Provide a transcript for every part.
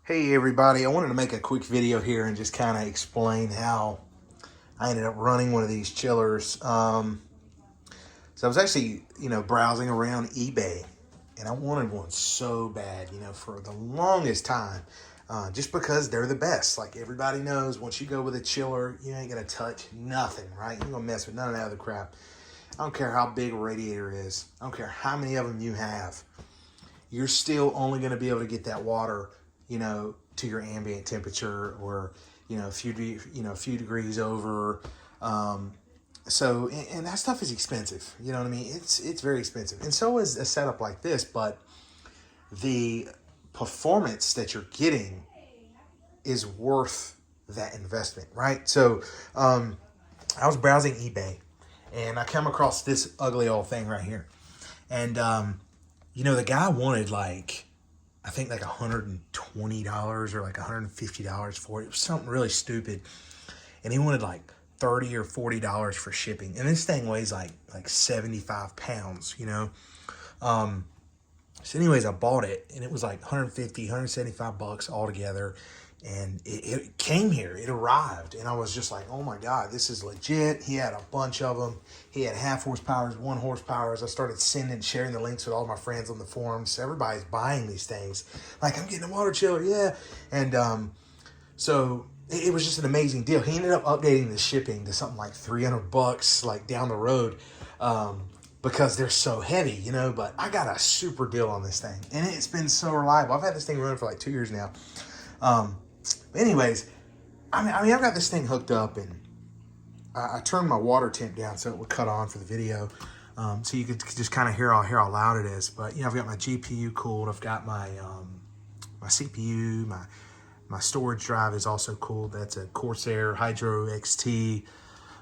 Hey everybody, I wanted to make a quick video here and just kind of explain how I ended up running one of these chillers. So I was actually, browsing around eBay and I wanted one so bad, for the longest time. Just because they're the best. Like everybody knows, once you go with a chiller, you ain't gonna touch nothing, right? You ain't gonna mess with none of that other crap. I don't care how big a radiator is. I don't care how many of them you have. You're still only gonna be able to get that water, to your ambient temperature, or a few degrees over. And that stuff is expensive. You know what I mean? It's very expensive, and so is a setup like this. But the performance that you're getting is worth that investment, right? So I was browsing eBay, and I come across this ugly old thing right here, and the guy wanted I think like $120 or like $150 for it. It was something really stupid. And he wanted like $30 or $40 for shipping. And this thing weighs like 75 pounds, So anyways, I bought it and it was like 150, 175 bucks altogether. And it came here, it arrived, and I was just like, oh my God, this is legit. He had a bunch of them. He had 1/2 horsepowers, 1 horsepowers. I started sharing the links with all my friends on the forums. Everybody's buying these things. Like, I'm getting a water chiller, yeah. And so it was just an amazing deal. He ended up updating the shipping to something like 300 bucks, like down the road, because they're so heavy, But I got a super deal on this thing, and it's been so reliable. I've had this thing running for like 2 years now. Anyways, I've got this thing hooked up, and I turned my water temp down so it would cut on for the video, so you could just kind of hear how loud it is. But I've got my GPU cooled. I've got my my CPU, my storage drive is also cooled. That's a Corsair Hydro XT.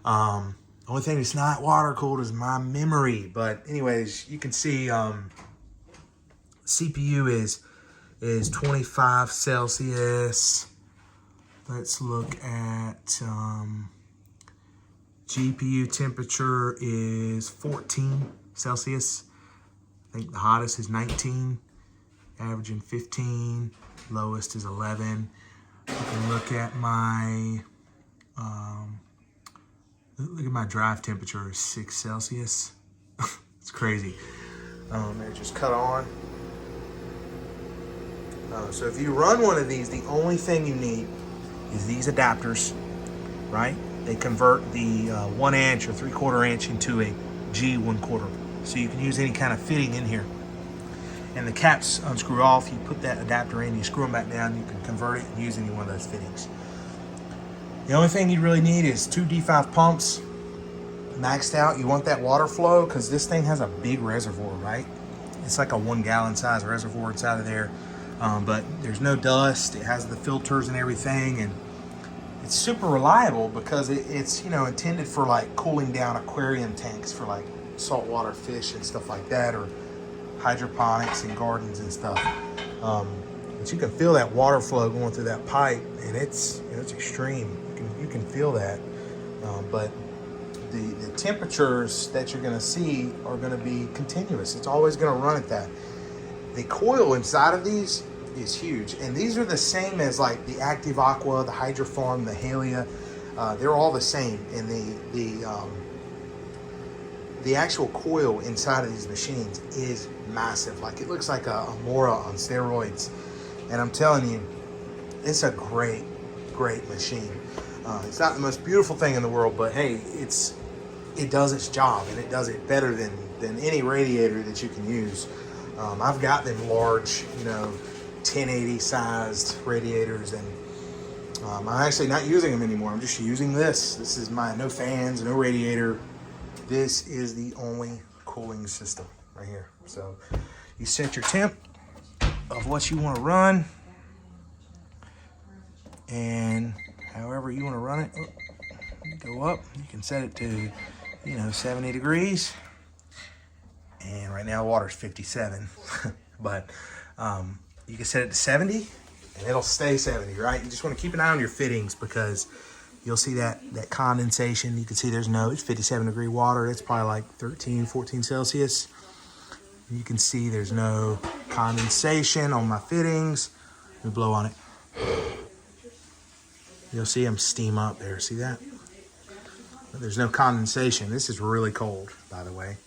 Only thing that's not water cooled is my memory. But anyways, you can see CPU is 25 Celsius. Let's look at GPU temperature is 14 Celsius. I think the hottest is 19, averaging 15, lowest is 11. You can look at my drive temperature is 6 Celsius. It's crazy. It just cut on. So if you run one of these, the only thing you need is these adapters, right? They convert the 1 inch or 3/4 inch into a G 1/4. So you can use any kind of fitting in here. And the caps unscrew off. You put that adapter in, you screw them back down, you can convert it and use any one of those fittings. The only thing you really need is 2 D5 pumps, maxed out. You want that water flow because this thing has a big reservoir, right? It's like a 1 gallon size reservoir inside of there. But there's no dust. It has the filters and everything, and it's super reliable because it's intended for like cooling down aquarium tanks for like saltwater fish and stuff like that, or hydroponics and gardens and stuff. But you can feel that water flow going through that pipe, and it's extreme. You can feel that. But the temperatures that you're going to see are going to be continuous. It's always going to run at that. The coil inside of these is huge, and these are the same as like the Active Aqua, the Hydrofarm, the Halia. They're all the same, and the actual coil inside of these machines is massive. Like, it looks like a Mora on steroids, and I'm telling you, it's a great machine. It's not the most beautiful thing in the world, but hey, it does its job, and it does it better than any radiator that you can use. I've got them large, 1080 sized radiators, and I'm actually not using them anymore. I'm just using this. This is my no fans, no radiator. This is the only cooling system right here. So you set your temp of what you want to run, and however you want to run it, go up. You can set it to, 70 degrees. And right now water's 57, but you can set it to 70 and it'll stay 70, right? You just want to keep an eye on your fittings because you'll see that condensation. You can see it's 57 degree water. It's probably like 13, 14 Celsius. You can see there's no condensation on my fittings. Let me blow on it. You'll see them steam up there. See that? But there's no condensation. This is really cold, by the way.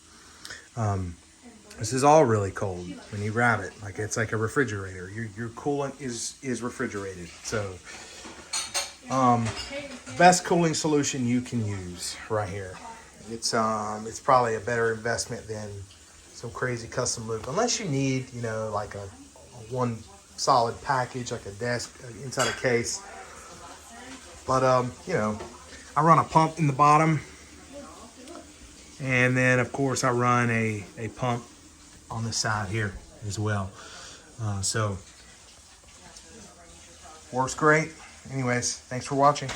This is all really cold when you grab it. Like it's like a refrigerator. Your coolant is refrigerated. So best cooling solution you can use right here. It's probably a better investment than some crazy custom loop, unless you need, you know, like a one solid package, like a desk inside a case. But you know, I run a pump in the bottom, and then of course I run a pump on the side here as well. So works great. Anyways, thanks for watching.